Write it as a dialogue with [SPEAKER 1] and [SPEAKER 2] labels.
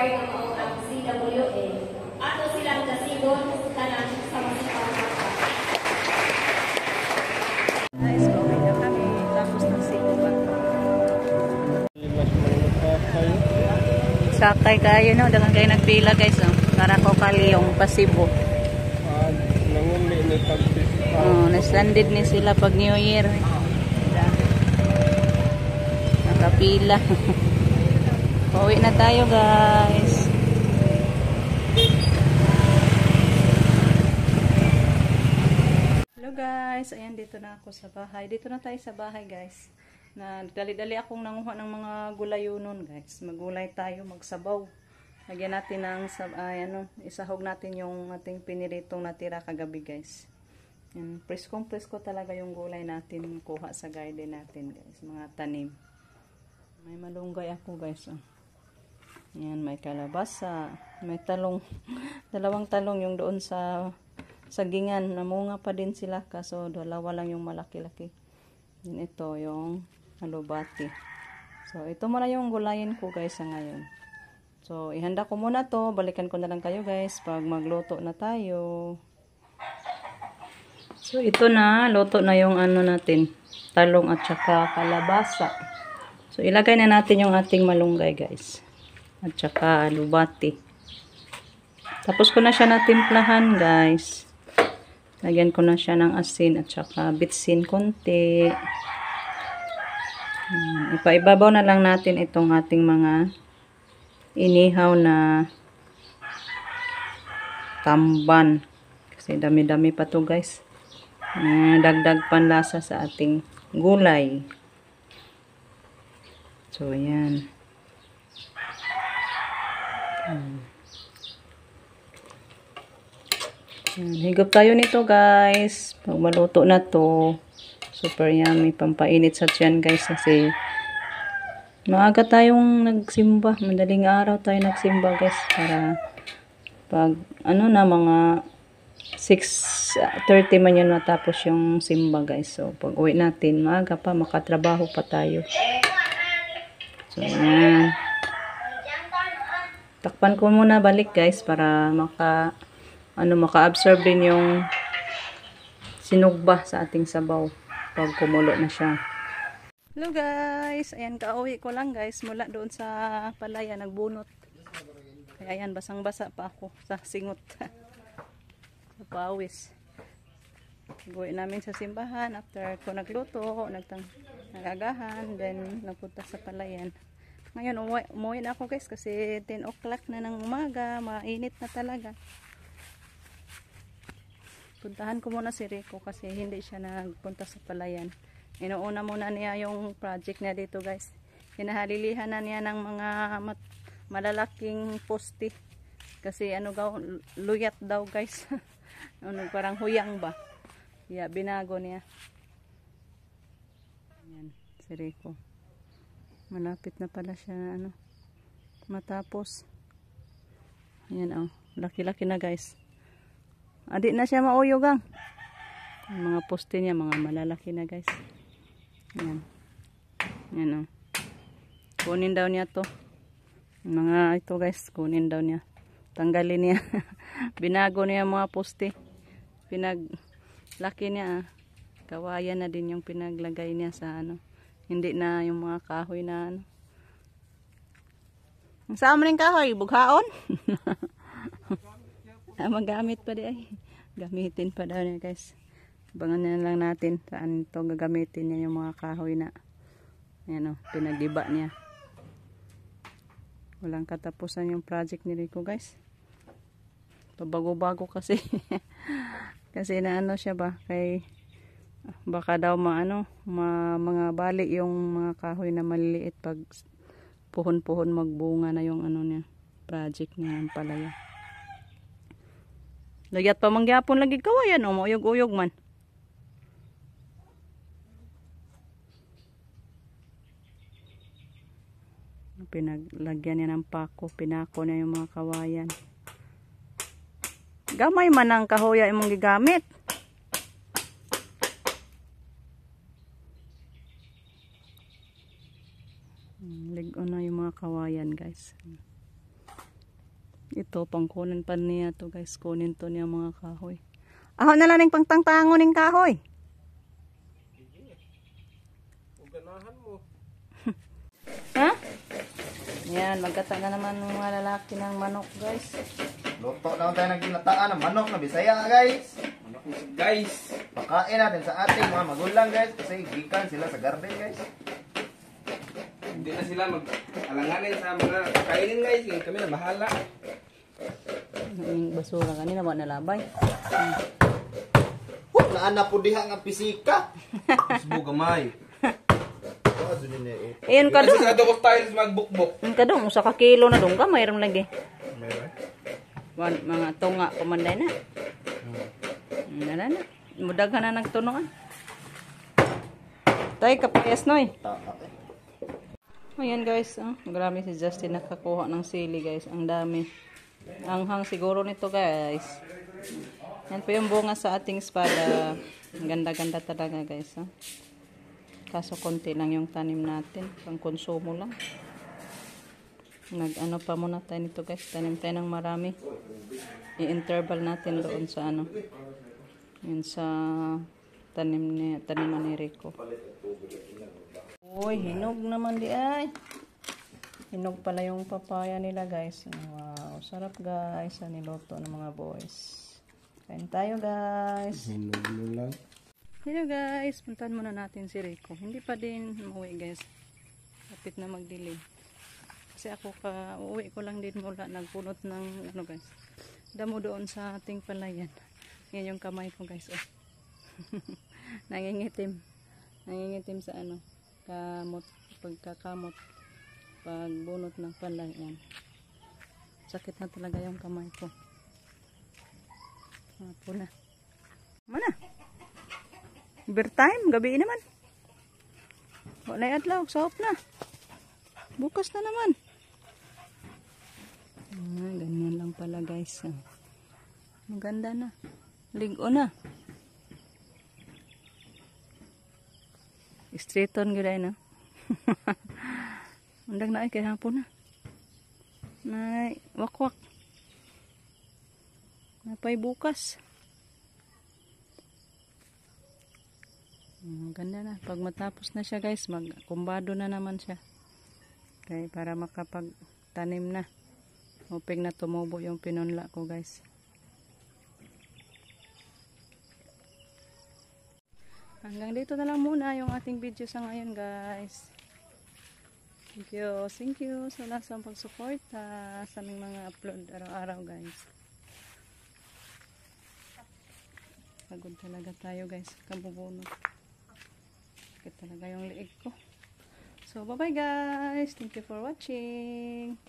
[SPEAKER 1] lugar nga mao ang CWA. Ato silang kasigon tanan sa masipang
[SPEAKER 2] Guys, pauwi na kami. Tapos na simba. Sakay kayo, no? Dagan kayo nagpila, guys, no? Para ko kaliyong pasibo.
[SPEAKER 3] Nanguli ni pagpis.
[SPEAKER 2] Oh, naslanded ni sila pag New Year. Nakapila. Pauwi na tayo, guys. Hello, guys. Ayan, dito na ako sa bahay. Dito na tayo sa bahay, guys. Dali-dali akong nanguha ng mga gulayo nun, guys. Magulay tayo, magsabaw. Lagyan natin ng isahog natin yung ating piniritong natira kagabi, guys. Yan, presko talaga yung gulay natin kuha sa garden natin, guys. Mga tanim. May malunggay ako, guys. Oh. Yan, may kalabasa, may talong. Dalawang talong yung doon sa sagingan. Namunga pa din sila, kaso dalawa lang yung malaki-laki. Yan, ito yung alubati. So, ito muna yung gulayin ko, guys, sa ngayon. So, ihanda ko muna to. Balikan ko na lang kayo, guys, pag magluto na tayo. So, ito na. Luto na yung natin. Talong at saka kalabasa. So, ilagay na natin yung ating malunggay, guys. At saka alubati. Tapos ko na siya natimplahan, guys. Lagyan ko na siya ng asin at saka bitsin konti. Ipaibabaw na lang natin itong ating mga inihaw na tamban. Kasi dami-dami pa to, guys. Dagdag panlasa sa ating gulay. So, yan. Higop tayo nito, guys. Pag maluto na to, super yummy. Pampainit sa tiyan, guys. Kasi maaga tayong nagsimba. Madaling araw tayo nagsimba, guys. Para pag mga 6:30 man yun matapos yung simba, guys. So, pag uwi natin, maaga pa, makatrabaho pa tayo. So, yan. Takpan ko muna balik, guys, para maka-absorb din yung sinugba sa ating sabaw pag kumulo na siya. Hello, guys. Ayan, kauwi ko lang, guys, mula doon sa palaya, nagbunot. Kaya ayan, basang-basa pa ako sa singot. Sa pawis. Gawin namin sa simbahan after ko nagluto, nagagahan, then nagpunta sa palayan. Ngayon, umuwi na ako, guys, kasi 10 o'clock na ng umaga, mainit na talaga. Puntahan ko muna si Rico kasi hindi siya nagpunta sa palayan. Inuuna muna niya yung project niya dito, guys. Hinahalilihan na niya ng mga malalaking poste. Kasi luyat daw, guys. Parang huyang ba. Yeah, binago niya. Ayan, si Rico. Malapit na pala siya matapos. Ayan, laki-laki na, guys. Adik na siya mauyog ang. Yung mga poste niya, mga malalaki na, guys. Ayan. Ayan, kunin daw niya to. Mga ito, guys, kunin daw niya. Tanggalin niya. Binago niya mga poste. Pinaglaki niya. Kawayan na din yung pinaglagay niya sa hindi na yung mga kahoy na Ang saan mo rin kahoy? Bughaon? Magamit pa di ay. Gamitin pa daw niya, guys. Abangan na lang natin saan ito gagamitin niya yung mga kahoy na pinag-iba niya. Walang katapusan yung project ni Rico, guys. Pabago-bago kasi. Kasi siya ba? Baka daw mga bali yung mga kahoy na maliliit pag puhon-puhon magbunga na yung niya. Project niya ang palaya. Lagyat pa mangyapon lagi kawayan mauyog-uyog man. Pinaglagyan niya ng pako, pinako niya yung mga kawayan. Gamay man ang kahoya imong gigamit. Ligon na yung mga kawayan, guys. Ito, pangkunin pa niya to guys. Kunin to niya mga kahoy. Aho na lang yung pangtangtangon ng kahoy.
[SPEAKER 3] Ganahan mo.
[SPEAKER 2] Ha? Yan, magkata na naman ng mga lalaki ng manok guys.
[SPEAKER 4] Luto na tayo ng ginataan ng manok na Bisaya guys.
[SPEAKER 3] Guys,
[SPEAKER 4] Pakain natin sa ating mga magulang guys kasi gikan sila sa garden guys.
[SPEAKER 3] hindi na sila mag-alanganin sa mga kainin guys. Kami na bahala.
[SPEAKER 2] Yung basura kanina, wala nalabay.
[SPEAKER 4] Naana po diha nga pisika.
[SPEAKER 3] Isbo gamay.
[SPEAKER 2] Ayan ka
[SPEAKER 3] Kasi
[SPEAKER 2] dong.
[SPEAKER 3] sa ko tayo magbukbok.
[SPEAKER 2] Ayan ka dong. Sa kakilo na dong ka, mayroon lagi.
[SPEAKER 3] Meron.
[SPEAKER 2] Mga tunga, kumanday na. Na. Mudaghan na nagtunuan. Tay, kapayas noy. Ayan guys, grabe si Justin nakakuha ng sili guys. Ang dami. Anghang siguro nito guys. Yan po yung bunga sa ating espada. Ang ganda-ganda talaga guys. Kaso konti lang yung tanim natin. Pang konsumo lang. Nag-ano pa muna tayo nito guys. Tanim tayo ng marami. I-interval natin doon sa ano. Yun sa taniman ni Rico. Uy, hinog naman di ay. Hinog pala yung papaya nila guys. Wow, sarap guys. Sa niloto ng mga boys. Kain tayo guys.
[SPEAKER 3] Hinog mo lang.
[SPEAKER 2] Hello guys, puntahan muna natin si Rico. Hindi pa din umuwi guys. Kapit na magdilim. Kasi ako uuwi ko lang din mula nagpunot ng ano guys. Damo doon sa ating palayan. Yan yung kamay ko guys. Oh. Nangingitim. Nangingitim sa ano. Kamot. Pagkakamot. Pagbunot ng palayan. Sakit na talaga yung kamay ko. Apo na. Mana? Overtime, gabi naman. Wala yung adlaw, sahop na. Bukas na naman. Ganyan lang pala guys. Maganda na. Ligo na. Straighton gila na. Undag na ay kaya hapon na. Nay, wakwak. Napay bukas. Ganda na. Pag matapos na siya guys, magkumbado na naman siya. Okay, para makapagtanim na. Hoping na tumubo yung pinunla ko guys. Hanggang dito na lang muna yung ating video sa ngayon guys. Thank you sa lahat sa pagsuporta sa aming mga upload araw-araw guys. Pagod talaga tayo guys, kabubunot. Sakit talaga yung liig ko. So bye bye guys, thank you for watching.